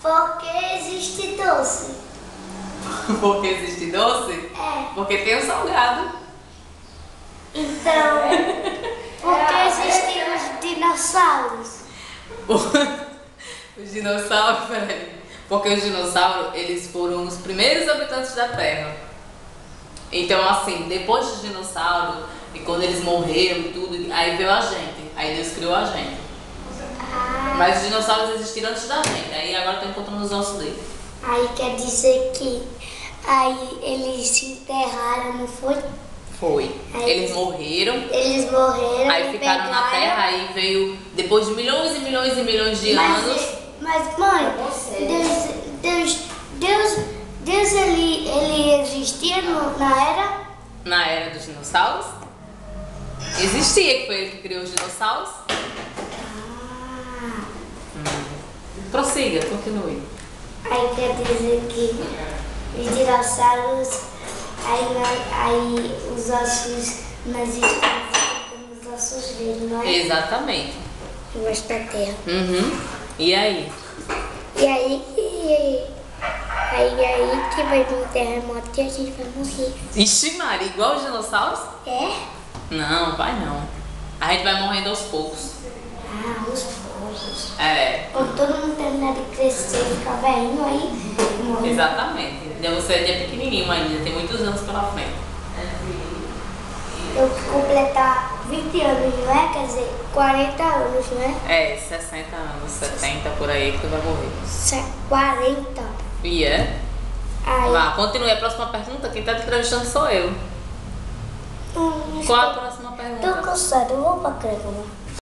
Porque existe doce. Porque existe doce? É. Porque tem o salgado. Então, porque existem os dinossauros. Os dinossauros, peraí. Porque os dinossauros, eles foram os primeiros habitantes da Terra. Então, assim, depois dos dinossauros, e quando eles morreram e tudo, aí veio a gente. Aí Deus criou a gente. Mas os dinossauros existiram antes da gente. Aí agora estão encontrando os ossos dele. Aí quer dizer que aí eles se enterraram, não foi? Foi. Aí Eles morreram. Eles morreram. Aí ficaram na Terra, aí veio, depois de milhões e milhões e milhões de anos. Mas mãe, Deus ele existia Na era dos dinossauros. Existia, que foi ele que criou os dinossauros. Prossiga, continue. Aí quer dizer que os dinossauros, aí os ossos nós estamos nos ossos dele, não é? Exatamente. Embaixo da terra. Uhum. E aí? E aí que vai vir um terremoto e a gente vai morrer. Ixi, Maria, igual os dinossauros? É? Não, vai não. A gente vai morrendo aos poucos. Ah, os poucos. É, Quando todo mundo terminar de crescer e ficar velhinho aí, morre. exatamente. Você é pequenininho ainda, tem muitos anos pela frente. Eu completar 20 anos, não é? Quer dizer, 40 anos, não é? É, 60 anos, 70 por aí que tu vai morrer. 40. E é? Aí, Vá, continue a próxima pergunta. Quem tá te entrevistando sou eu. Qual a próxima tô pergunta? cansada, eu vou pra cama.